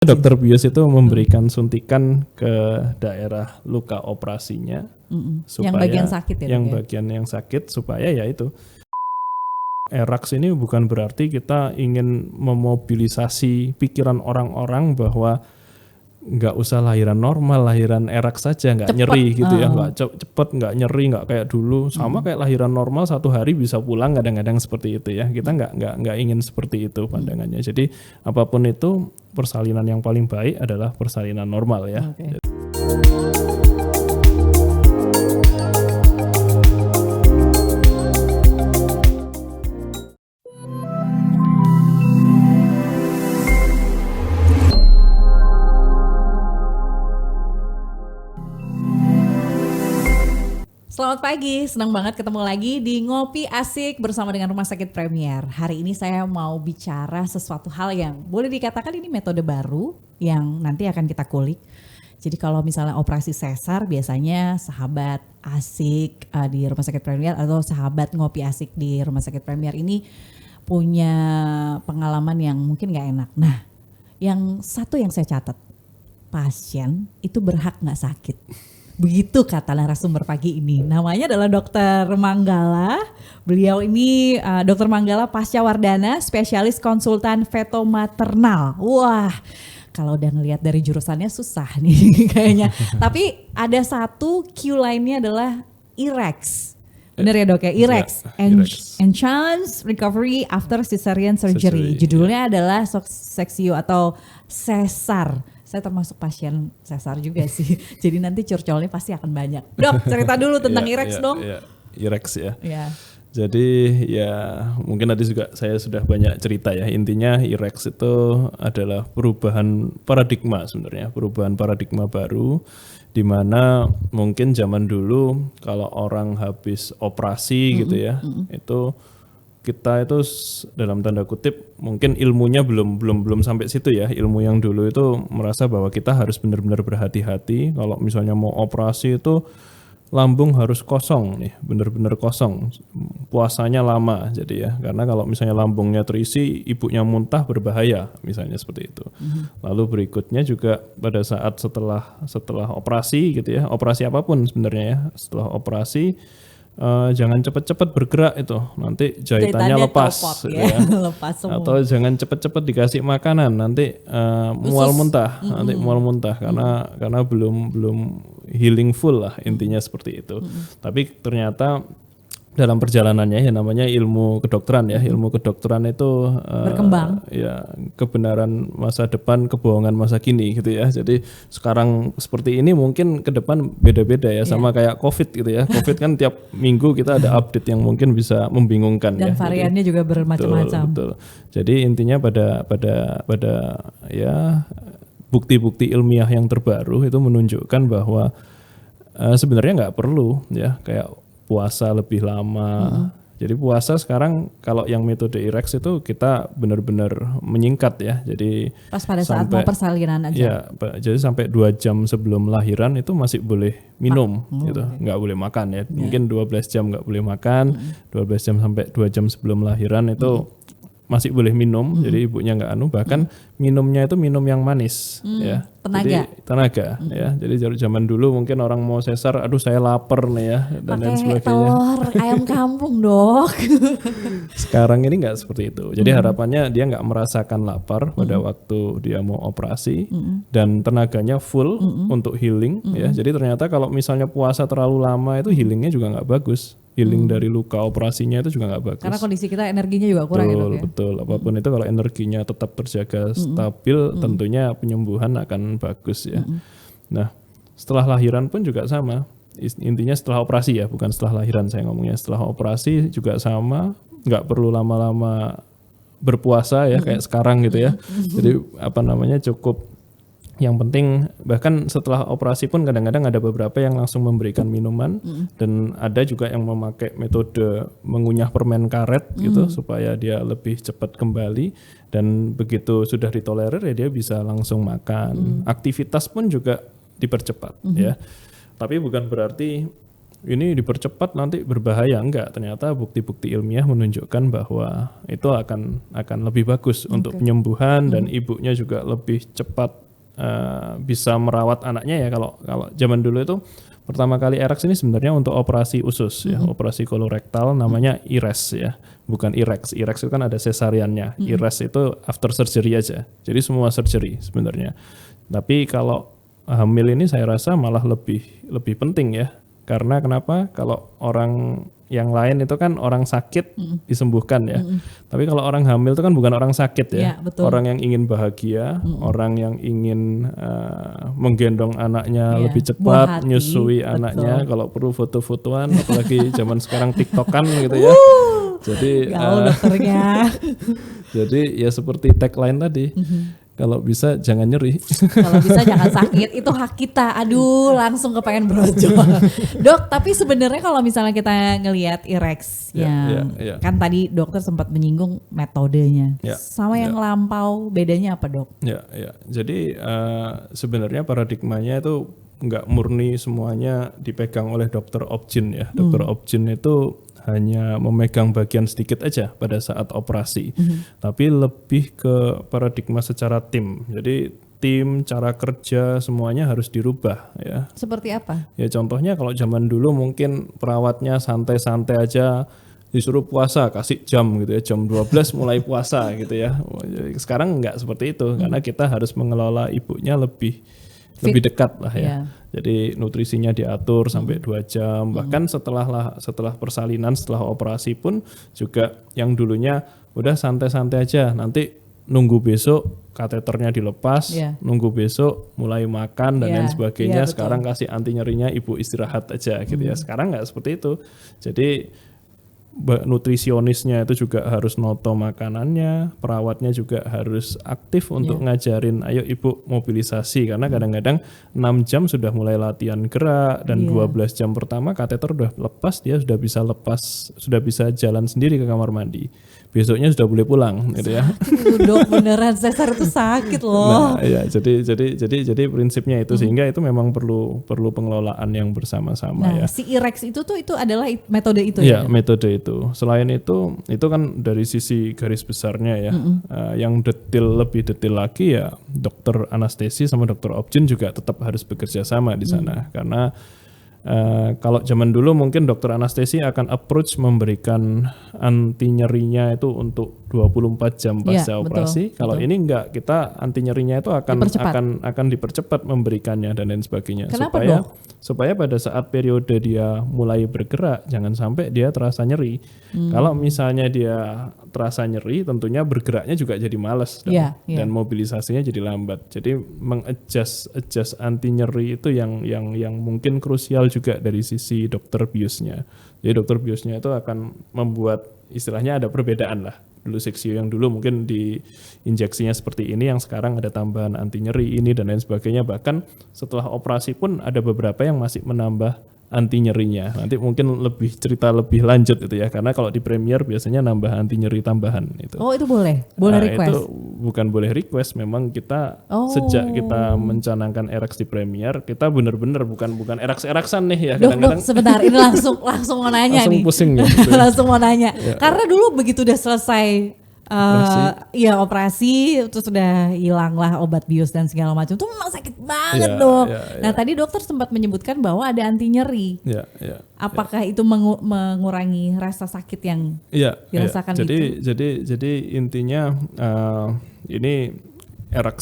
Dokter bius itu memberikan suntikan ke daerah luka operasinya supaya yang bagian sakit ya, bagian yang sakit supaya ya itu. ERAX ini bukan berarti kita ingin memobilisasi pikiran orang-orang bahwa nggak usah lahiran normal, lahiran ERAX saja, nggak nyeri gitu ya, nggak cepet, nggak nyeri, nggak kayak dulu, sama kayak lahiran normal 1 hari bisa pulang, kadang-kadang seperti itu ya. Kita nggak ingin seperti itu pandangannya. Jadi apapun itu, persalinan yang paling baik adalah persalinan normal ya. Okay. Selamat pagi, senang banget ketemu lagi di Ngopi Asik bersama dengan Rumah Sakit Premier. Hari ini saya mau bicara sesuatu hal yang boleh dikatakan ini metode baru yang nanti akan kita kulik. Jadi kalau misalnya operasi sesar biasanya sahabat asik di Rumah Sakit Premier atau sahabat Ngopi Asik di Rumah Sakit Premier ini punya pengalaman yang mungkin gak enak. Nah, yang satu yang saya catat, pasien itu berhak gak sakit. Begitu kata narasumber pagi ini. Namanya adalah Dr. Manggala. Beliau ini Dr. Manggala Pascawardana, spesialis konsultan feto maternal. Wah, kalau udah ngelihat dari jurusannya susah nih kayaknya. Tapi ada satu Q lainnya adalah IREX. Bener ya dok ya, IREX. Enhanced Recovery After Cesarean Surgery. Judulnya adalah seksio atau sesar. Saya termasuk pasien sesar juga sih. Jadi nanti curcolnya pasti akan banyak. Dok, cerita dulu tentang IREX dong. IREX ya. Jadi ya mungkin tadi juga saya sudah banyak cerita ya. Intinya IREX itu adalah perubahan paradigma sebenarnya. Perubahan paradigma baru di mana mungkin zaman dulu kalau orang habis operasi gitu ya, itu kita itu dalam tanda kutip mungkin ilmunya belum sampai situ ya. Ilmu yang dulu itu merasa bahwa kita harus benar-benar berhati-hati kalau misalnya mau operasi itu lambung harus kosong nih, benar-benar kosong. Puasanya lama jadi ya. Karena kalau misalnya lambungnya terisi, ibunya muntah berbahaya misalnya seperti itu. Lalu berikutnya juga pada saat setelah operasi gitu ya. Operasi apapun sebenarnya ya. Setelah operasi jangan cepat-cepat bergerak itu, nanti jahitannya lepas copot, gitu ya. Lepas semua. Atau jangan cepat-cepat dikasih makanan, nanti mual muntah, nanti mual muntah karena belum healing full lah intinya seperti itu. Tapi ternyata dalam perjalanannya ya namanya ilmu kedokteran ya, ilmu kedokteran itu berkembang. Ya kebenaran masa depan, kebohongan masa kini gitu ya. Jadi sekarang seperti ini mungkin ke depan beda-beda ya, sama kayak COVID gitu ya. COVID kan tiap minggu kita ada update yang mungkin bisa membingungkan. Dan ya. Variannya juga bermacam-macam. Betul. Jadi intinya pada ya bukti-bukti ilmiah yang terbaru itu menunjukkan bahwa sebenarnya nggak perlu ya kayak puasa lebih lama. Jadi puasa sekarang kalau yang metode IREX itu kita benar-benar menyingkat ya. Jadi pas pada saat mau persalinan aja. Ya, jadi sampai 2 jam sebelum lahiran itu masih boleh minum gitu. Nggak boleh makan ya. Mungkin 12 jam nggak boleh makan, 12 jam sampai 2 jam sebelum lahiran itu masih boleh minum. Jadi ibunya nggak bahkan minumnya itu minum yang manis ya. Tenaga ya. Jadi zaman dulu mungkin orang mau sesar, aduh saya lapar nih ya dan lain sebagainya. Telur ayam kampung dok. Sekarang ini nggak seperti itu. Jadi harapannya dia nggak merasakan lapar pada waktu dia mau operasi dan tenaganya full untuk healing ya. Jadi ternyata kalau misalnya puasa terlalu lama itu healingnya juga nggak bagus. Healing dari luka operasinya itu juga nggak bagus. Karena kondisi kita energinya juga kurang ya dok ya. Betul. Apapun itu kalau energinya tetap terjaga stabil, tentunya penyembuhan akan bagus ya. Nah, setelah lahiran pun juga sama. Intinya setelah operasi ya, bukan setelah lahiran saya ngomongnya. Setelah operasi juga sama, nggak perlu lama-lama berpuasa ya kayak sekarang gitu ya. Jadi cukup. Yang penting bahkan setelah operasi pun kadang-kadang ada beberapa yang langsung memberikan minuman dan ada juga yang memakai metode mengunyah permen karet gitu supaya dia lebih cepat kembali dan begitu sudah ditolerir ya dia bisa langsung makan. Aktivitas pun juga dipercepat ya. Tapi bukan berarti ini dipercepat nanti berbahaya, enggak. Ternyata bukti-bukti ilmiah menunjukkan bahwa itu akan lebih bagus untuk penyembuhan dan ibunya juga lebih cepat bisa merawat anaknya ya. Kalau zaman dulu itu pertama kali IREX ini sebenarnya untuk operasi usus ya, operasi kolorektal namanya IRES ya, bukan IREX. IREX itu kan ada sesariannya. IRES itu after surgery aja. Jadi semua surgery sebenarnya. Tapi kalau hamil ini saya rasa malah lebih penting ya. Karena kenapa? Kalau orang yang lain itu kan orang sakit disembuhkan ya. Tapi kalau orang hamil itu kan bukan orang sakit ya. Orang yang ingin bahagia, orang yang ingin menggendong anaknya lebih cepat, nyusui anaknya, kalau perlu foto-fotoan, apalagi zaman sekarang TikTokan gitu ya. Jadi dokternya. Jadi ya seperti tagline tadi. Kalau bisa jangan nyeri. Kalau bisa jangan sakit, itu hak kita. Aduh, langsung kepengen brojol. Dok, tapi sebenarnya kalau misalnya kita ngelihat IREX kan tadi dokter sempat menyinggung metodenya. Sama yang lampau, bedanya apa, Dok? Jadi sebenarnya paradigmanya itu nggak murni semuanya dipegang oleh dokter obgyn ya. Dokter obgyn itu hanya memegang bagian sedikit aja pada saat operasi, tapi lebih ke paradigma secara tim. Jadi tim, cara kerja semuanya harus dirubah ya. Seperti apa? Ya contohnya kalau zaman dulu mungkin perawatnya santai-santai aja, disuruh puasa kasih jam gitu ya, jam 12 mulai puasa gitu ya. Sekarang nggak seperti itu karena kita harus mengelola ibunya lebih dekat lah ya. Jadi nutrisinya diatur sampai 2 jam. Bahkan setelah persalinan, setelah operasi pun juga yang dulunya udah santai-santai aja. Nanti nunggu besok kateternya dilepas, nunggu besok mulai makan dan lain sebagainya. Sekarang kasih anti nyerinya, ibu istirahat aja gitu ya. Sekarang nggak seperti itu. Jadi nutrisionisnya itu juga harus noto makanannya, perawatnya juga harus aktif untuk ngajarin ayo ibu mobilisasi, karena kadang-kadang 6 jam sudah mulai latihan gerak dan 12 jam pertama kateter udah lepas, dia sudah bisa jalan sendiri ke kamar mandi. Besoknya sudah boleh pulang gitu ya. Dok, beneran sesar itu sakit loh. Nah, ya jadi prinsipnya itu sehingga itu memang perlu pengelolaan yang bersama-sama ya. Si IREX itu adalah metode itu ya? Ya, metode itu. Selain itu kan dari sisi garis besarnya ya. Yang lebih detail lagi ya dokter anestesi sama dokter obgyn juga tetap harus bekerja sama di sana karena kalau zaman dulu mungkin dokter anestesi akan approach memberikan anti nyerinya itu untuk 24 jam pasca operasi. Kalau ini enggak, kita anti nyerinya itu akan dipercepat memberikannya dan lain sebagainya. Kenapa supaya pada saat periode dia mulai bergerak jangan sampai dia terasa nyeri. Kalau misalnya dia terasa nyeri, tentunya bergeraknya juga jadi malas dan mobilisasinya jadi lambat. Jadi mengadjust anti nyeri itu yang mungkin krusial juga dari sisi dokter biusnya. Jadi dokter biusnya itu akan membuat istilahnya ada perbedaan lah. Dulu Sexio yang dulu mungkin di injeksinya seperti ini, yang sekarang ada tambahan anti nyeri ini dan lain sebagainya. Bahkan setelah operasi pun ada beberapa yang masih menambah anti nyerinya. Nanti mungkin cerita lebih lanjut itu ya, karena kalau di Premier biasanya nambah anti nyeri tambahan itu. Oh, itu boleh request? Itu bukan boleh request, memang kita sejak kita mencanangkan IREX di Premier, kita benar-benar bukan IREX-IREXan nih ya. Dok, sebentar, ini langsung mau nanya langsung nih. Pusing ya. Langsung mau nanya. Karena dulu begitu udah selesai operasi terus sudah hilang lah obat bius dan segala macam, itu memang sakit banget dok. Nah tadi dokter sempat menyebutkan bahwa ada anti nyeri. Apakah itu mengurangi rasa sakit yang dirasakan itu? Jadi intinya ini IREX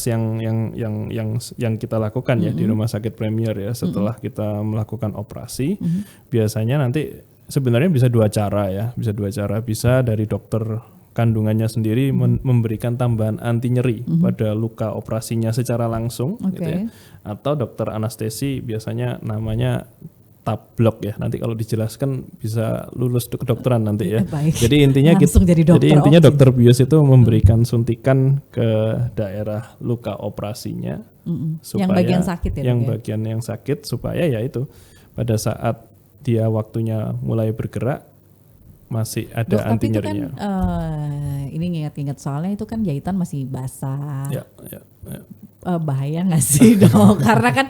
yang kita lakukan ya di Rumah Sakit Premier ya, setelah kita melakukan operasi, biasanya nanti sebenarnya bisa 2 cara ya, bisa dari dokter kandungannya sendiri memberikan tambahan anti nyeri pada luka operasinya secara langsung gitu ya. Atau dokter anestesi biasanya namanya tabblok ya. Nanti kalau dijelaskan bisa lulus kedokteran nanti ya. Jadi intinya dokter bius itu memberikan suntikan ke daerah luka operasinya supaya yang bagian sakit ya. Bagian yang sakit supaya ya itu pada saat dia waktunya mulai bergerak masih ada anti nyerinya. Kan, ini ingat soalnya itu kan jahitan masih basah. bahaya nggak sih dok? Karena kan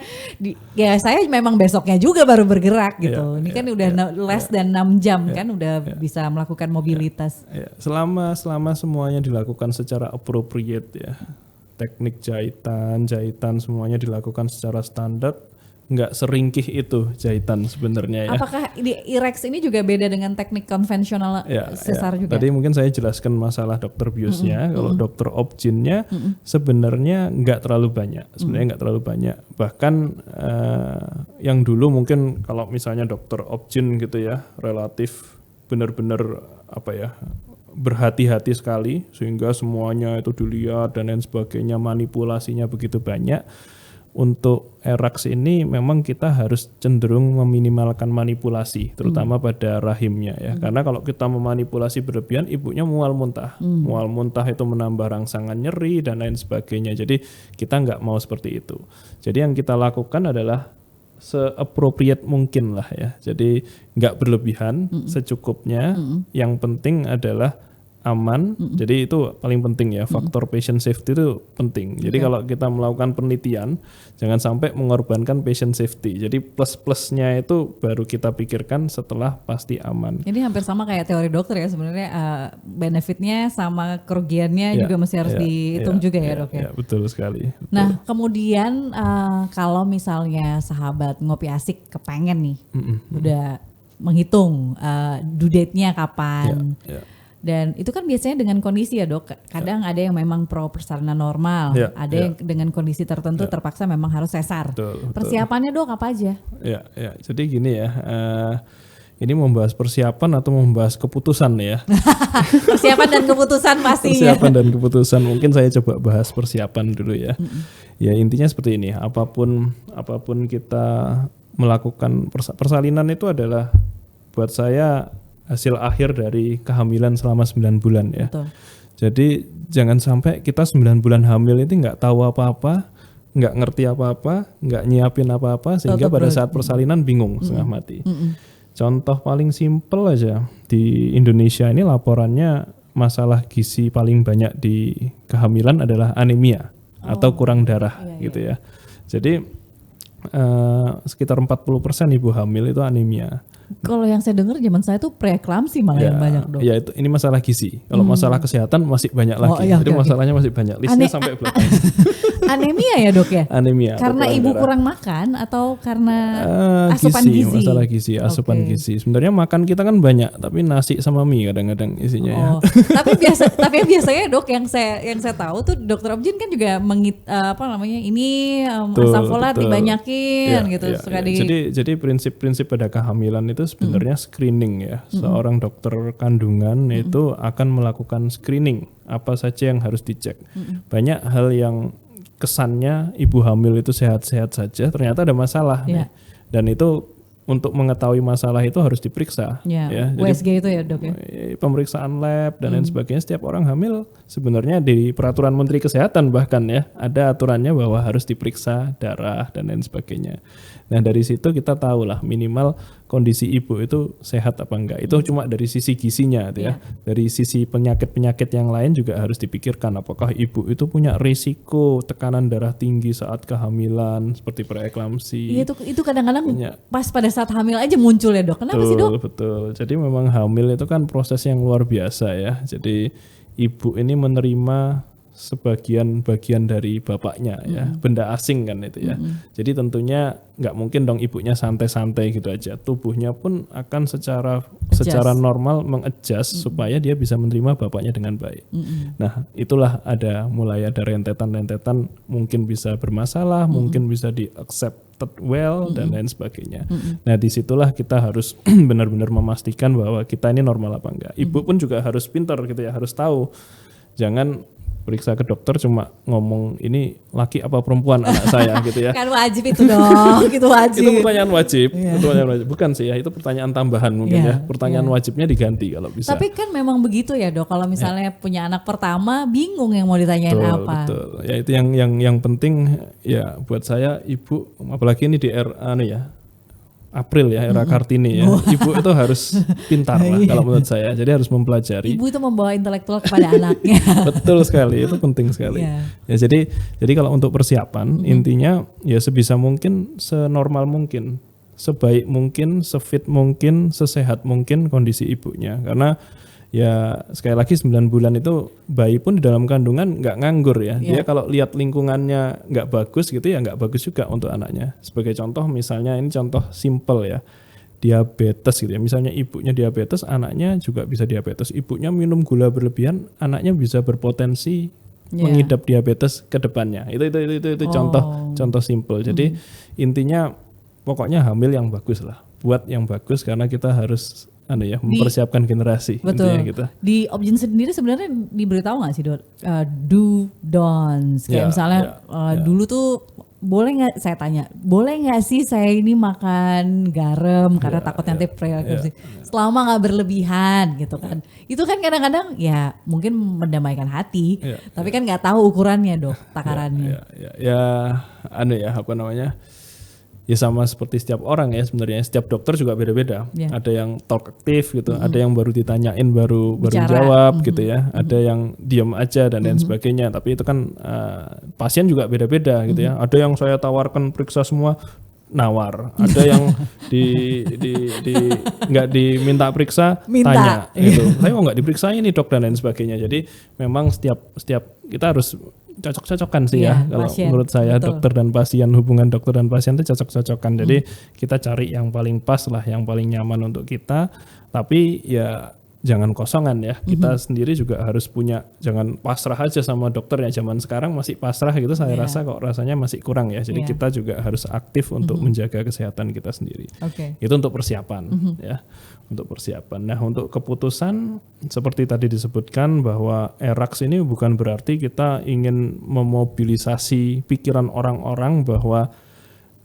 ya saya memang besoknya juga baru bergerak gitu. Ini kan udah less than 6 jam kan udah bisa melakukan mobilitas. Selama semuanya dilakukan secara appropriate ya, teknik jahitan semuanya dilakukan secara standar. Nggak seringkih itu jahitan sebenarnya ya. Apakah di IREX ini juga beda dengan teknik konvensional sesar juga? Tadi mungkin saya jelaskan masalah dokter biusnya. Kalau dokter obginnya sebenarnya nggak terlalu banyak. Bahkan yang dulu mungkin kalau misalnya dokter obgin gitu ya, relatif benar-benar berhati-hati sekali sehingga semuanya itu dilihat dan lain sebagainya, manipulasinya begitu banyak. Untuk ERAX ini memang kita harus cenderung meminimalkan manipulasi, terutama pada rahimnya ya. Karena kalau kita memanipulasi berlebihan, ibunya mual muntah. Mual muntah itu menambah rangsangan nyeri dan lain sebagainya. Jadi kita nggak mau seperti itu. Jadi yang kita lakukan adalah se-appropriate mungkin lah ya. Jadi nggak berlebihan, secukupnya. Yang penting adalah aman, jadi itu paling penting ya, faktor patient safety itu penting. Jadi kalau kita melakukan penelitian, jangan sampai mengorbankan patient safety. Jadi plus-plusnya itu baru kita pikirkan setelah pasti aman. Jadi hampir sama kayak teori dokter ya sebenarnya, benefitnya sama kerugiannya juga mesti harus dihitung juga ya dok ya. Betul sekali. Betul. Nah kemudian kalau misalnya sahabat Ngopi Asik kepengen nih, udah menghitung due date-nya kapan. Dan itu kan biasanya dengan kondisi ya dok, kadang ada yang memang pro persalinan normal, ada yang dengan kondisi tertentu terpaksa memang harus sesar. Persiapannya dok apa aja? Jadi gini ya, ini membahas persiapan atau membahas keputusan ya? Persiapan dan keputusan pastinya. Persiapan dan keputusan, mungkin saya coba bahas persiapan dulu ya. Ya intinya seperti ini, apapun kita melakukan persalinan itu adalah buat saya hasil akhir dari kehamilan selama 9 bulan ya. Betul. Jadi jangan sampai kita 9 bulan hamil itu nggak tahu apa-apa, nggak ngerti apa-apa, nggak nyiapin apa-apa, sehingga pada saat persalinan bingung setengah mati. Contoh paling simpel aja, di Indonesia ini laporannya masalah gizi paling banyak di kehamilan adalah anemia atau kurang darah gitu ya. Jadi sekitar 40% ibu hamil itu anemia. Kalau yang saya dengar zaman saya tuh preeklamsi malah yang banyak dok. Ya itu, ini masalah gizi. Kalau masalah kesehatan masih banyak lagi. Jadi masalahnya masih banyak. Listnya sampai belakang. Anemia ya dok ya? Anemia. Karena ibu kurang makan atau karena asupan gizi? Masalah gizi, asupan gizi. Sebenarnya makan kita kan banyak, tapi nasi sama mie kadang-kadang isinya ya. Tapi biasanya dok yang saya tahu tuh dokter obgyn kan juga asam folat dibanyakin gitu. Jadi prinsip pada kehamilan itu sebenarnya screening ya. Seorang dokter kandungan itu akan melakukan screening apa saja yang harus dicek. Banyak hal yang kesannya ibu hamil itu sehat-sehat saja, ternyata ada masalah nih. Dan itu untuk mengetahui masalah itu harus diperiksa. Ya. USG itu ya dok ya? Pemeriksaan lab dan lain sebagainya. Setiap orang hamil sebenarnya di peraturan Menteri Kesehatan bahkan ya ada aturannya bahwa harus diperiksa darah dan lain sebagainya. Nah dari situ kita tahu lah minimal kondisi ibu itu sehat apa enggak. Itu cuma dari sisi gizinya gitu ya. Dari sisi penyakit-penyakit yang lain juga harus dipikirkan apakah ibu itu punya risiko tekanan darah tinggi saat kehamilan seperti preeklamsi. Itu kadang-kadang pas pada saat hamil aja muncul ya dok. Kenapa sih dok? Betul. Jadi memang hamil itu kan proses yang luar biasa ya. Jadi ibu ini menerima sebagian bagian dari bapaknya ya, benda asing kan itu ya. Jadi tentunya nggak mungkin dong ibunya santai-santai gitu aja. Tubuhnya pun akan secara normal mengadjust supaya dia bisa menerima bapaknya dengan baik. Nah itulah mulai ada rentetan-rentetan mungkin bisa bermasalah, mungkin bisa di-accepted well dan lain sebagainya. Nah disitulah kita harus benar-benar memastikan bahwa kita ini normal apa enggak. Ibu pun juga harus pintar gitu ya, harus tahu. Jangan periksa ke dokter cuma ngomong ini laki apa perempuan anak saya gitu ya. Kan wajib itu dong, itu wajib. Itu pertanyaan wajib, bukan sih ya, itu pertanyaan tambahan mungkin ya. Pertanyaan wajibnya diganti kalau bisa. Tapi kan memang begitu ya dok, kalau misalnya punya anak pertama bingung yang mau ditanyain apa. Betul, ya itu yang penting ya buat saya ibu, apalagi ini di RA nih ya. April ya, era Kartini ya. Ibu itu harus pintar lah kalau menurut saya. Jadi harus mempelajari. Ibu itu membawa intelektual kepada anaknya. Betul sekali, itu penting sekali. Ya jadi kalau untuk persiapan intinya ya sebisa mungkin, senormal mungkin, sebaik mungkin, sefit mungkin, sesehat mungkin kondisi ibunya. Karena ya sekali lagi 9 bulan itu bayi pun di dalam kandungan nggak nganggur ya. Dia kalau lihat lingkungannya nggak bagus gitu ya nggak bagus juga untuk anaknya. Sebagai contoh misalnya, ini contoh simple ya, diabetes gitu ya. Misalnya ibunya diabetes, anaknya juga bisa diabetes. Ibunya minum gula berlebihan, anaknya bisa berpotensi mengidap diabetes ke depannya. Itu contoh simple. Jadi intinya pokoknya hamil yang bagus lah. Buat yang bagus karena kita harus mempersiapkan generasi. Betul. Gitu. Di Opjin sendiri sebenarnya diberitahu nggak sih Dok? Do don'ts. Kayak misalnya dulu tuh boleh nggak, saya tanya, boleh nggak sih saya ini makan garam karena takut nanti preeklampsi. Selama nggak berlebihan gitu kan. Itu kan kadang-kadang ya mungkin mendamaikan hati, tapi kan nggak tahu ukurannya Dok, takarannya. Ya sama seperti setiap orang ya sebenarnya, setiap dokter juga beda-beda. Ada yang talk aktif gitu, ada yang baru ditanyain baru jawab gitu ya, ada yang diam aja dan lain sebagainya. Tapi itu kan pasien juga beda-beda gitu ya. Ada yang saya tawarkan periksa semua nawar, ada yang nggak diminta periksa tanya gitu. Saya kok nggak diperiksa ini dok dan lain sebagainya. Jadi memang setiap kita harus cocok-cocokan sih ya kalau menurut saya. Betul. Dokter dan pasien, hubungan dokter dan pasien itu cocok-cocokan. Jadi kita cari yang paling pas lah, yang paling nyaman untuk kita, tapi ya jangan kosongan ya. Kita sendiri juga harus punya, jangan pasrah aja sama dokter ya. Zaman sekarang masih pasrah gitu, saya rasa kok rasanya masih kurang ya. Jadi kita juga harus aktif untuk menjaga kesehatan kita sendiri. Itu untuk persiapan ya. Untuk persiapan. Nah, untuk keputusan seperti tadi disebutkan bahwa ERAX ini bukan berarti kita ingin memobilisasi pikiran orang-orang bahwa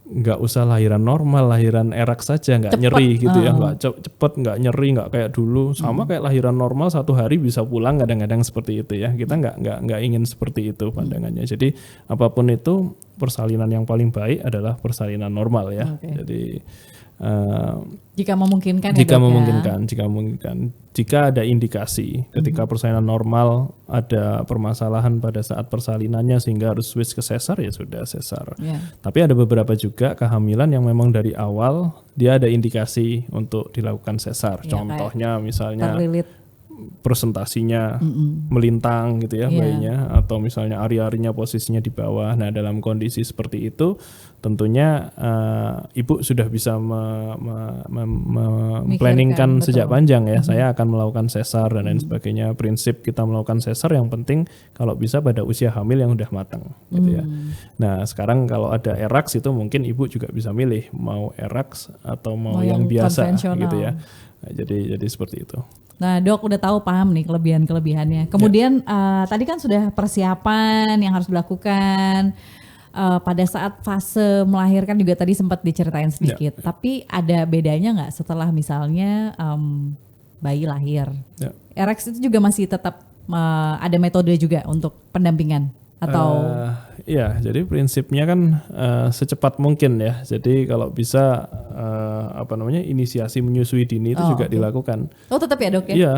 nggak usah lahiran normal, lahiran ERAX saja, nggak nyeri gitu ya, nggak cepet, nggak nyeri, nggak kayak dulu, sama kayak lahiran normal 1 hari bisa pulang, kadang-kadang seperti itu ya. Kita nggak ingin seperti itu pandangannya. Jadi apapun itu, persalinan yang paling baik adalah persalinan normal ya. Jadi jika memungkinkan jika ada indikasi ketika persalinan normal ada permasalahan pada saat persalinannya sehingga harus switch ke sesar, ya sudah sesar. Tapi ada beberapa juga kehamilan yang memang dari awal dia ada indikasi untuk dilakukan sesar. Contohnya misalnya presentasinya melintang gitu ya bayinya, atau misalnya ari-arinya posisinya di bawah. Nah, dalam kondisi seperti itu tentunya ibu sudah bisa planningkan sejak panjang ya. Saya akan melakukan sesar dan lain sebagainya. Prinsip kita melakukan sesar yang penting kalau bisa pada usia hamil yang udah matang gitu ya. Nah, sekarang kalau ada ERAX itu mungkin ibu juga bisa milih mau ERAX atau mau yang biasa gitu ya. Nah, jadi seperti itu. Nah dok udah tahu, paham nih kelebihan-kelebihannya. Kemudian tadi kan sudah persiapan yang harus dilakukan pada saat fase melahirkan juga tadi sempat diceritain sedikit. Tapi ada bedanya nggak setelah misalnya bayi lahir? ERAX itu juga masih tetap ada metode juga untuk pendampingan atau? Iya, jadi prinsipnya kan secepat mungkin ya. Jadi kalau bisa inisiasi menyusui dini itu juga dilakukan. Oh tetap ya dok ya? Iya,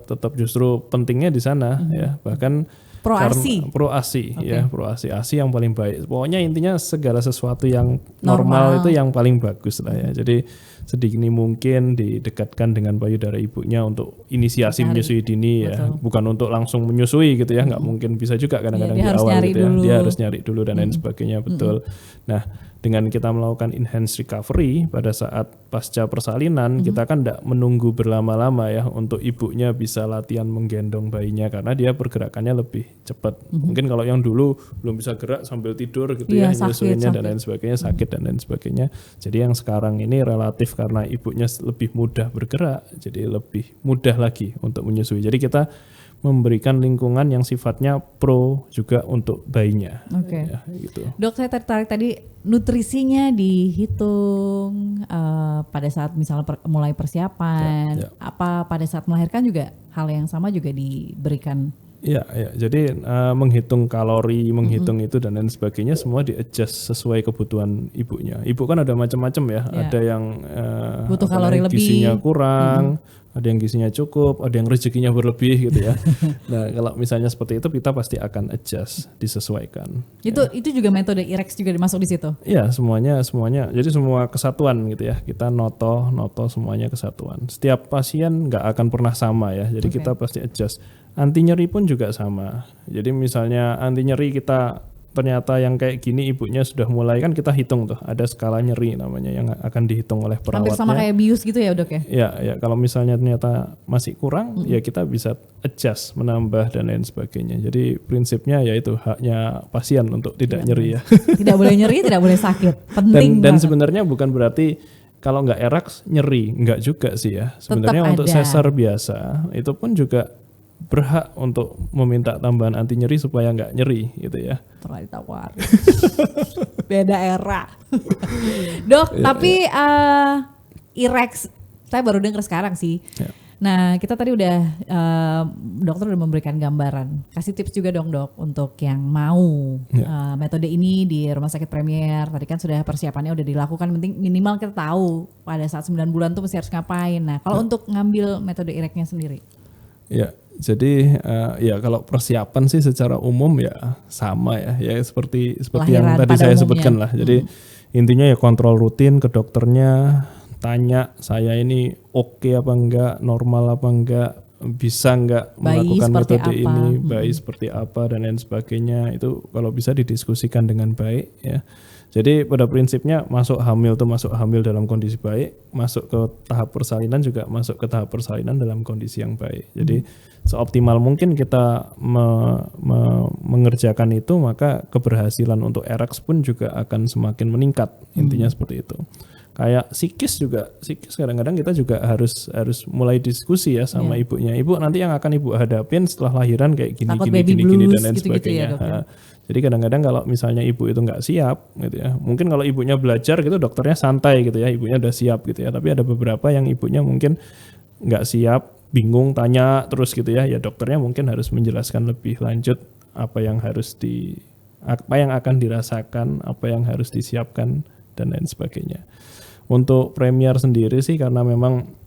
tetap justru pentingnya di sana ya. Bahkan Pro-ASI ya, Pro-ASI yang paling baik. Pokoknya intinya segala sesuatu yang normal itu yang paling bagus lah ya. Jadi sedini mungkin didekatkan dengan payudara ibunya untuk inisiasi menyusui dini ya. Bukan untuk langsung menyusui gitu ya, nggak mungkin, bisa juga kadang-kadang di awal gitu ya. Dia harus nyari dulu dan lain sebagainya, betul. Nah, dengan kita melakukan enhanced recovery pada saat pasca persalinan, kita kan tidak menunggu berlama-lama ya untuk ibunya bisa latihan menggendong bayinya, karena dia pergerakannya lebih cepat. Mungkin kalau yang dulu belum bisa gerak sambil tidur gitu ya, nyusuinnya dan lain sebagainya, sakit dan lain sebagainya. Jadi yang sekarang ini relatif karena ibunya lebih mudah bergerak, jadi lebih mudah lagi untuk menyusui. Jadi kita memberikan lingkungan yang sifatnya pro juga untuk bayinya. Ya, gitu. Dok, saya tertarik tadi nutrisinya dihitung pada saat misalnya mulai persiapan. Apa pada saat melahirkan juga hal yang sama juga diberikan Ya, ya. Jadi menghitung kalori, menghitung itu dan lain sebagainya semua di-adjust sesuai kebutuhan ibunya. Ibu kan ada macam-macam ya. Ada yang butuh kalori gizinya lebih, kurang, ada yang gizinya cukup, ada yang rezekinya berlebih gitu ya. Nah, kalau misalnya seperti itu kita pasti akan adjust, disesuaikan. Itu juga metode IREX juga dimasuk di situ. Iya, semuanya. Jadi semua kesatuan gitu ya. Kita noto semuanya kesatuan. Setiap pasien nggak akan pernah sama ya. Jadi kita pasti adjust. Anti nyeri pun juga sama. Jadi misalnya anti nyeri kita ternyata yang kayak gini ibunya sudah mulai, kan kita hitung tuh. Ada skala nyeri namanya yang akan dihitung oleh perawatnya. Hampir sama kayak bius gitu ya dok ya? Ya, kalau misalnya ternyata masih kurang, ya kita bisa adjust, menambah dan lain sebagainya. Jadi prinsipnya yaitu haknya pasien untuk tidak nyeri ya. Tidak boleh nyeri, tidak boleh sakit. Penting dan sebenarnya bukan berarti kalau nggak eraks nyeri, nggak juga sih ya. Sebenarnya untuk sesar biasa itu pun juga berhak untuk meminta tambahan anti nyeri supaya nggak nyeri gitu ya. Pernah ditawar. Beda era. Dok, tapi IREX saya baru dengar sekarang sih. Ya. Nah, kita tadi udah dokter udah memberikan gambaran. Kasih tips juga dong dok untuk yang mau metode ini di Rumah Sakit Premier. Tadi kan sudah persiapannya udah dilakukan, penting minimal kita tahu pada saat 9 bulan tuh mesti harus ngapain. Nah, kalau untuk ngambil metode IREX-nya sendiri. Ya, jadi ya kalau persiapan sih secara umum ya sama ya seperti yang tadi saya sebutkan lah. Jadi intinya ya kontrol rutin ke dokternya, tanya saya ini oke apa enggak, normal apa enggak, bisa enggak melakukan metode ini, bayi seperti apa dan lain sebagainya. Itu kalau bisa didiskusikan dengan baik ya. Jadi pada prinsipnya masuk hamil dalam kondisi baik, masuk ke tahap persalinan juga masuk ke tahap persalinan dalam kondisi yang baik. Jadi seoptimal mungkin kita mengerjakan itu, maka keberhasilan untuk ERAX pun juga akan semakin meningkat. Intinya seperti itu. Kayak psikis kadang-kadang kita juga harus mulai diskusi ya sama ibunya. Ibu nanti yang akan ibu hadapin setelah lahiran kayak gini dan lain sebagainya. Ya. Jadi kadang-kadang kalau misalnya ibu itu nggak siap gitu ya, mungkin kalau ibunya belajar gitu dokternya santai gitu ya, ibunya udah siap gitu ya. Tapi ada beberapa yang ibunya mungkin nggak siap, bingung, tanya terus gitu ya. Ya dokternya mungkin harus menjelaskan lebih lanjut apa yang akan dirasakan, apa yang harus disiapkan dan lain sebagainya. Untuk Premier sendiri sih karena memang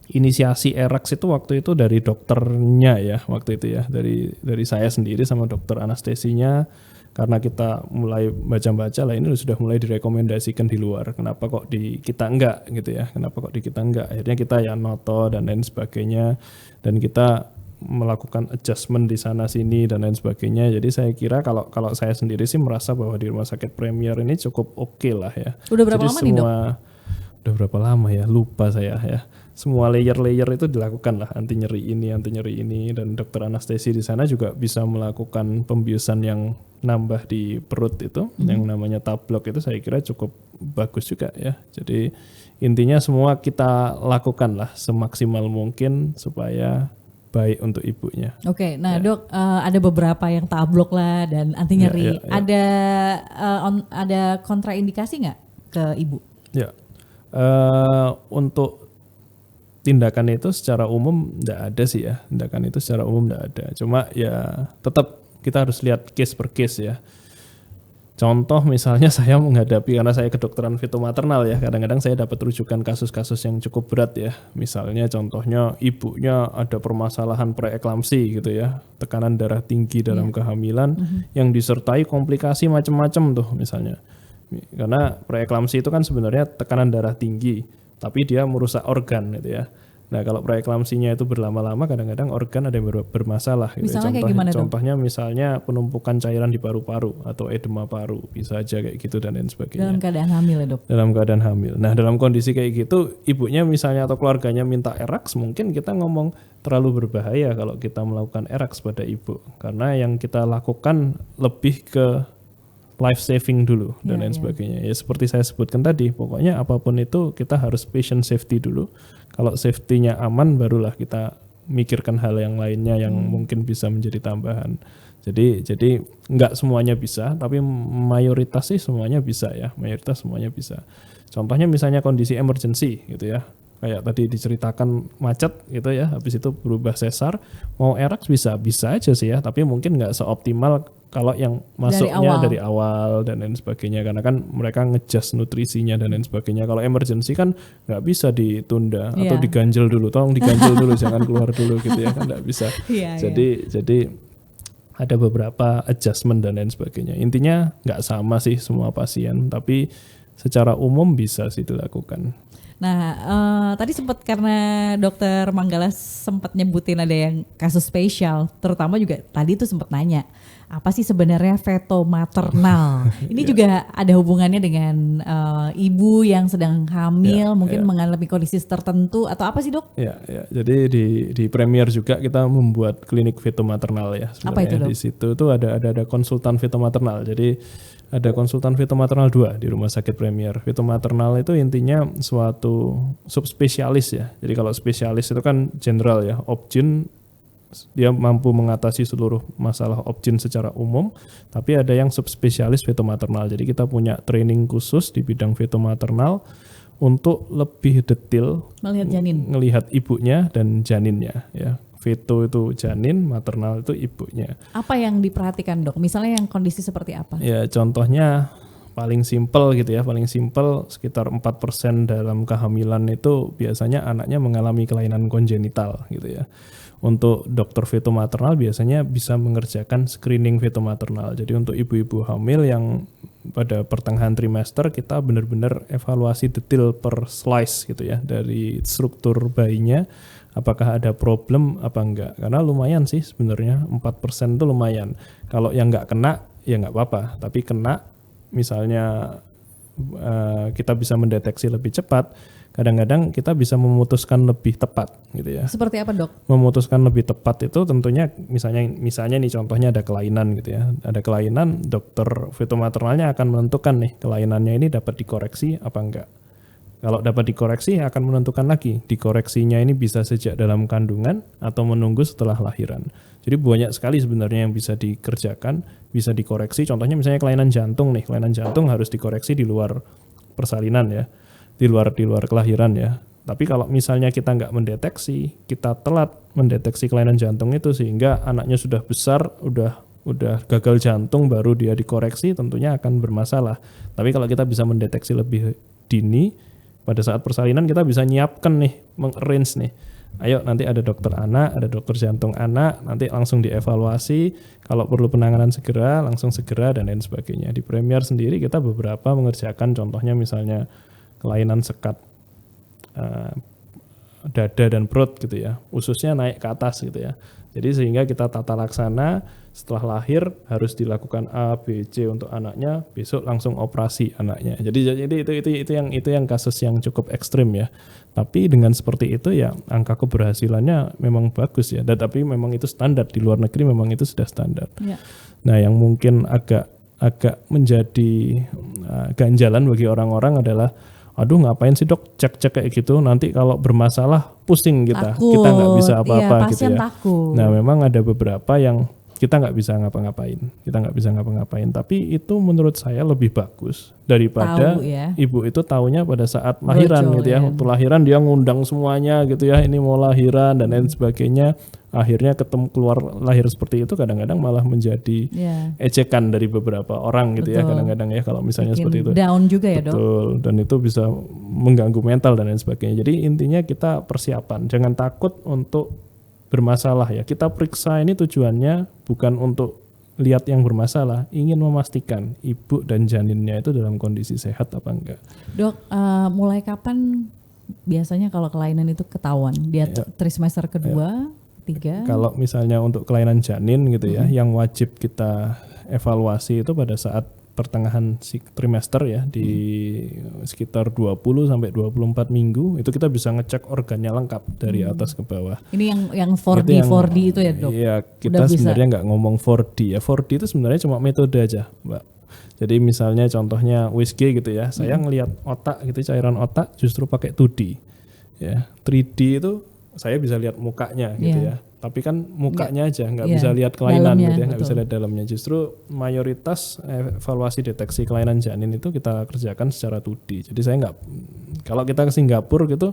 inisiasi ERAX itu waktu itu dari dokternya ya waktu itu ya, dari saya sendiri sama dokter anestesinya, karena kita mulai baca-baca lah ini sudah mulai direkomendasikan di luar, kenapa kok di kita enggak gitu ya, akhirnya kita ya noto dan lain sebagainya, dan kita melakukan adjustment di sana sini dan lain sebagainya. Jadi saya kira kalau saya sendiri sih merasa bahwa di Rumah Sakit Premier ini cukup oke lah ya. Udah berapa lama nih dok? Udah berapa lama ya, lupa saya ya. Semua layer itu dilakukan lah, anti nyeri ini, dan dokter anestesi di sana juga bisa melakukan pembiusan yang nambah di perut itu, yang namanya tablok itu saya kira cukup bagus juga ya. Jadi intinya semua kita lakukan lah semaksimal mungkin supaya baik untuk ibunya. Oke, nah dok ada beberapa yang tablok lah dan anti nyeri. Ada kontraindikasi nggak ke ibu? Ya, untuk tindakan itu secara umum enggak ada sih ya. Cuma ya tetap kita harus lihat case per case ya. Contoh misalnya saya menghadapi, karena saya kedokteran fitomaternal ya, kadang-kadang saya dapat rujukan kasus-kasus yang cukup berat ya. Misalnya contohnya ibunya ada permasalahan preeklamsi gitu ya, tekanan darah tinggi dalam kehamilan yang disertai komplikasi macam-macam tuh misalnya. Karena preeklamsi itu kan sebenarnya tekanan darah tinggi, tapi dia merusak organ gitu ya. Nah kalau preeklamsinya itu berlama-lama kadang-kadang organ ada yang bermasalah gitu. Contohnya misalnya penumpukan cairan di paru-paru atau edema paru, bisa aja kayak gitu dan lain sebagainya. Dalam keadaan hamil ya dok? Dalam keadaan hamil. Nah dalam kondisi kayak gitu ibunya misalnya atau keluarganya minta ERAX, mungkin kita ngomong terlalu berbahaya kalau kita melakukan ERAX pada ibu. Karena yang kita lakukan lebih ke life saving dulu dan lain sebagainya. Ya seperti saya sebutkan tadi, pokoknya apapun itu kita harus patient safety dulu. Kalau safety-nya aman, barulah kita mikirkan hal yang lainnya yang mungkin bisa menjadi tambahan. Jadi nggak semuanya bisa, tapi mayoritas sih semuanya bisa ya. Contohnya misalnya kondisi emergency gitu ya. kayak tadi diceritakan macet gitu ya, habis itu berubah sesar, mau erax bisa aja sih ya, tapi mungkin nggak seoptimal kalau yang masuknya dari awal dan lain sebagainya, karena kan mereka ngejust nutrisinya dan lain sebagainya. Kalau emergency kan nggak bisa ditunda atau diganjel dulu, tolong diganjel dulu jangan keluar dulu gitu ya, kan nggak bisa. Jadi ada beberapa adjustment dan lain sebagainya. Intinya nggak sama sih semua pasien, tapi secara umum bisa sih dilakukan. Nah, tadi sempat karena dokter Manggala sempat nyebutin ada yang kasus spesial, terutama juga tadi tuh sempat nanya, apa sih sebenarnya feto maternal? Ini juga ada hubungannya dengan ibu yang sedang hamil, mungkin mengalami kondisi tertentu atau apa sih dok? Ya, jadi di Premier juga kita membuat klinik feto maternal ya. Sebenarnya apa itu, dok? Di situ tuh ada konsultan feto maternal. Jadi ada konsultan feto maternal 2 di Rumah Sakit Premier. Feto maternal itu intinya suatu subspesialis ya. Jadi kalau spesialis itu kan general ya, obgyn, dia mampu mengatasi seluruh masalah obgyn secara umum, tapi ada yang subspesialis feto maternal. Jadi kita punya training khusus di bidang feto maternal untuk lebih detail melihat ibunya dan janinnya ya. Feto itu janin, maternal itu ibunya. Apa yang diperhatikan dok? Misalnya yang kondisi seperti apa? Ya contohnya paling simpel gitu ya, paling simpel sekitar 4% dalam kehamilan itu biasanya anaknya mengalami kelainan kongenital gitu ya. Untuk dokter feto maternal biasanya bisa mengerjakan screening feto maternal. Jadi untuk ibu-ibu hamil yang pada pertengahan trimester kita benar-benar evaluasi detail per slice gitu ya, dari struktur bayinya, apakah ada problem apa enggak. Karena lumayan sih sebenarnya 4% itu lumayan. Kalau yang enggak kena ya enggak apa-apa, tapi kena misalnya kita bisa mendeteksi lebih cepat, kadang-kadang kita bisa memutuskan lebih tepat gitu ya. Seperti apa dok? Memutuskan lebih tepat itu tentunya misalnya nih contohnya ada kelainan gitu ya. Ada kelainan, dokter feto maternalnya akan menentukan nih kelainannya ini dapat dikoreksi apa enggak. Kalau dapat dikoreksi akan menentukan lagi dikoreksinya ini bisa sejak dalam kandungan atau menunggu setelah lahiran. Jadi banyak sekali sebenarnya yang bisa dikerjakan, bisa dikoreksi. Contohnya misalnya kelainan jantung nih, kelainan jantung harus dikoreksi di luar persalinan ya, di luar kelahiran ya. Tapi kalau misalnya kita nggak mendeteksi, kita telat mendeteksi kelainan jantung itu sehingga anaknya sudah besar, udah gagal jantung baru dia dikoreksi, tentunya akan bermasalah. Tapi kalau kita bisa mendeteksi lebih dini, pada saat persalinan kita bisa nyiapkan nih, meng-arrange nih. Ayo nanti ada dokter anak, ada dokter jantung anak, nanti langsung dievaluasi, kalau perlu penanganan segera, langsung segera dan lain sebagainya. Di Premier sendiri kita beberapa mengerjakan contohnya misalnya kelainan sekat dada dan perut gitu ya, ususnya naik ke atas gitu ya. Jadi sehingga kita tata laksana setelah lahir harus dilakukan A, B, C untuk anaknya, besok langsung operasi anaknya. Jadi itu yang kasus yang cukup ekstrim ya. Tapi dengan seperti itu ya angka keberhasilannya memang bagus ya. Dan tapi memang itu standar di luar negeri, memang itu sudah standar. Ya. Nah, yang mungkin agak menjadi ganjalan bagi orang-orang adalah, aduh ngapain sih dok cek kayak gitu, nanti kalau bermasalah pusing kita nggak bisa apa-apa gitu ya. Takut. Nah memang ada beberapa yang kita nggak bisa ngapa-ngapain, tapi itu menurut saya lebih bagus daripada ibu itu taunya pada saat lahiran gitu ya. Waktu lahiran dia ngundang semuanya gitu ya, ini mau lahiran dan lain sebagainya. Akhirnya keluar lahir seperti itu kadang-kadang malah menjadi ejekan dari beberapa orang gitu ya, kadang-kadang ya kalau misalnya seperti itu. Down juga ya dok. Betul, dan itu bisa mengganggu mental dan lain sebagainya. Jadi intinya kita persiapan, jangan takut untuk bermasalah ya. Kita periksa ini tujuannya bukan untuk lihat yang bermasalah, ingin memastikan ibu dan janinnya itu dalam kondisi sehat apa enggak. Dok, mulai kapan biasanya kalau kelainan itu ketahuan? Dia trimester kedua? 3. Kalau misalnya untuk kelainan janin gitu ya, yang wajib kita evaluasi itu pada saat pertengahan trimester ya, di sekitar 20 sampai 24 minggu itu kita bisa ngecek organnya lengkap dari atas ke bawah. Ini yang 4D itu ya dok? Iya, kita sebenarnya nggak ngomong 4D ya. 4D itu sebenarnya cuma metode aja, Mbak. Jadi misalnya contohnya USG gitu ya, saya ngelihat otak gitu, cairan otak justru pakai 2D. Ya, 3D itu saya bisa lihat mukanya gitu ya, tapi kan mukanya aja nggak bisa lihat kelainan gitu ya, nggak bisa lihat dalamnya. Justru mayoritas evaluasi deteksi kelainan janin itu kita kerjakan secara 2D. Jadi saya kalau kita ke Singapura gitu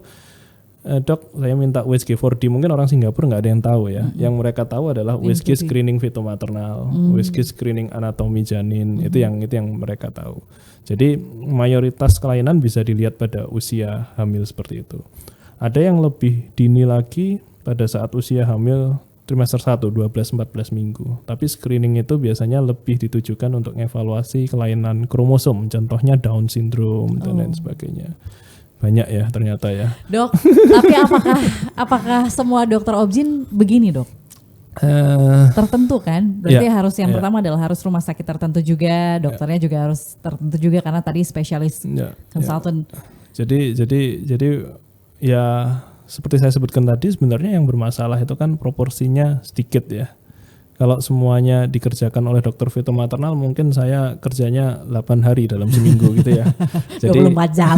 dok saya minta USG 4D, mungkin orang Singapura nggak ada yang tahu ya. Yang mereka tahu adalah USG screening fetomaternal, USG screening anatomi janin, itu yang mereka tahu. Jadi mayoritas kelainan bisa dilihat pada usia hamil seperti itu. Ada yang lebih dini lagi pada saat usia hamil trimester 1, 12-14 minggu. Tapi screening itu biasanya lebih ditujukan untuk evaluasi kelainan kromosom, contohnya Down syndrome dan lain sebagainya. Banyak ya ternyata ya. Dok, tapi apakah semua dokter obgyn begini dok? Tertentu kan? Berarti harus yang pertama adalah harus rumah sakit tertentu juga, dokternya juga harus tertentu juga karena tadi spesialis konsultan. Jadi ya seperti saya sebutkan tadi, sebenarnya yang bermasalah itu kan proporsinya sedikit ya. Kalau semuanya dikerjakan oleh dokter fetomaternal, mungkin saya kerjanya 8 hari dalam seminggu gitu ya. Jadi 24 jam.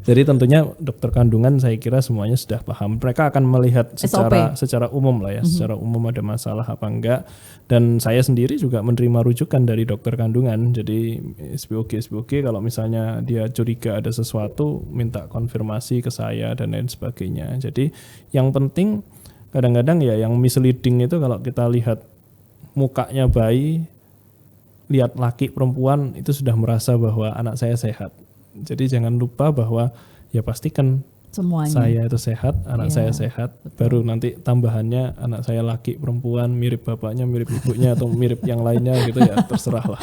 Jadi tentunya dokter kandungan saya kira semuanya sudah paham. Mereka akan melihat secara umum lah ya, secara umum ada masalah apa enggak. Dan saya sendiri juga menerima rujukan dari dokter kandungan. Jadi SPOG kalau misalnya dia curiga ada sesuatu, minta konfirmasi ke saya dan lain sebagainya. Jadi yang penting kadang-kadang ya yang misleading itu kalau kita lihat mukanya bayi, lihat laki perempuan itu sudah merasa bahwa anak saya sehat. Jadi jangan lupa bahwa ya pastikan semuanya. Saya itu sehat, anak saya sehat, betul. Baru nanti tambahannya anak saya laki perempuan, mirip bapaknya, mirip ibunya atau mirip yang lainnya gitu ya terserah lah.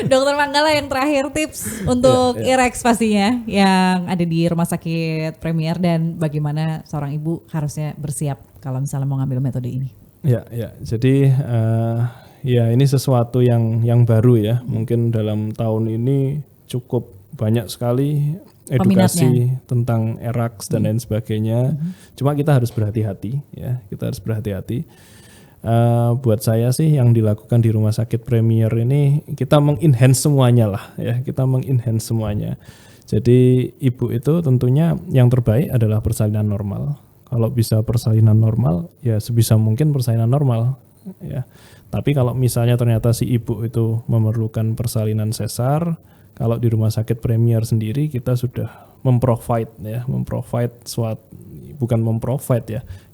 Dokter Manggala yang terakhir tips untuk IREX pastinya yang ada di Rumah Sakit Premier dan bagaimana seorang ibu harusnya bersiap kalau misalnya mau ngambil metode ini. Ya, jadi ya ini sesuatu yang baru ya. Mungkin dalam tahun ini cukup banyak sekali edukasi tentang ERAX dan lain sebagainya. Cuma kita harus berhati-hati ya, buat saya sih yang dilakukan di Rumah Sakit Premier ini kita mengenhance semuanya lah ya, Jadi ibu itu tentunya yang terbaik adalah persalinan normal. Kalau bisa persalinan normal ya sebisa mungkin persalinan normal ya. Tapi kalau misalnya ternyata si ibu itu memerlukan persalinan sesar, kalau di Rumah Sakit Premier sendiri kita sudah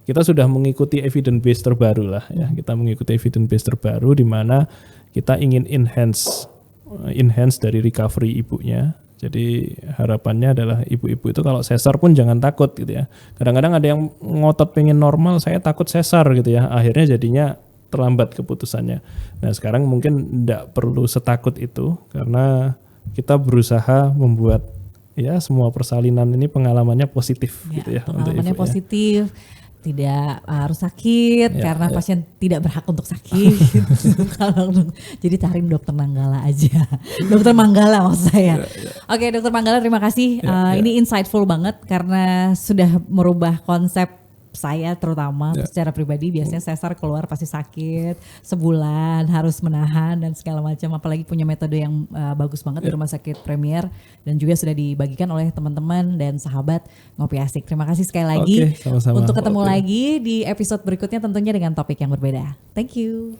kita sudah mengikuti evidence base terbaru lah ya. Kita mengikuti evidence base terbaru di mana kita ingin enhance dari recovery ibunya. Jadi harapannya adalah ibu-ibu itu kalau sesar pun jangan takut gitu ya. Kadang-kadang ada yang ngotot pengen normal, saya takut sesar gitu ya. Akhirnya jadinya terlambat keputusannya. Nah sekarang mungkin tidak perlu setakut itu karena kita berusaha membuat ya semua persalinan ini pengalamannya positif gitu ya. Pengalamannya untuk positif, tidak harus sakit karena pasien tidak berhak untuk sakit. Jadi cariin dokter Manggala aja. Dokter Manggala maksud saya. Oke, dokter Manggala terima kasih. Ini insightful banget karena sudah merubah konsep saya terutama secara pribadi. Biasanya sesar keluar pasti sakit sebulan, harus menahan dan segala macam, apalagi punya metode yang bagus banget di Rumah Sakit Premier dan juga sudah dibagikan oleh teman-teman dan sahabat Ngopi Asik. Terima kasih sekali lagi. Sama-sama. Untuk ketemu lagi di episode berikutnya tentunya dengan topik yang berbeda. Thank you.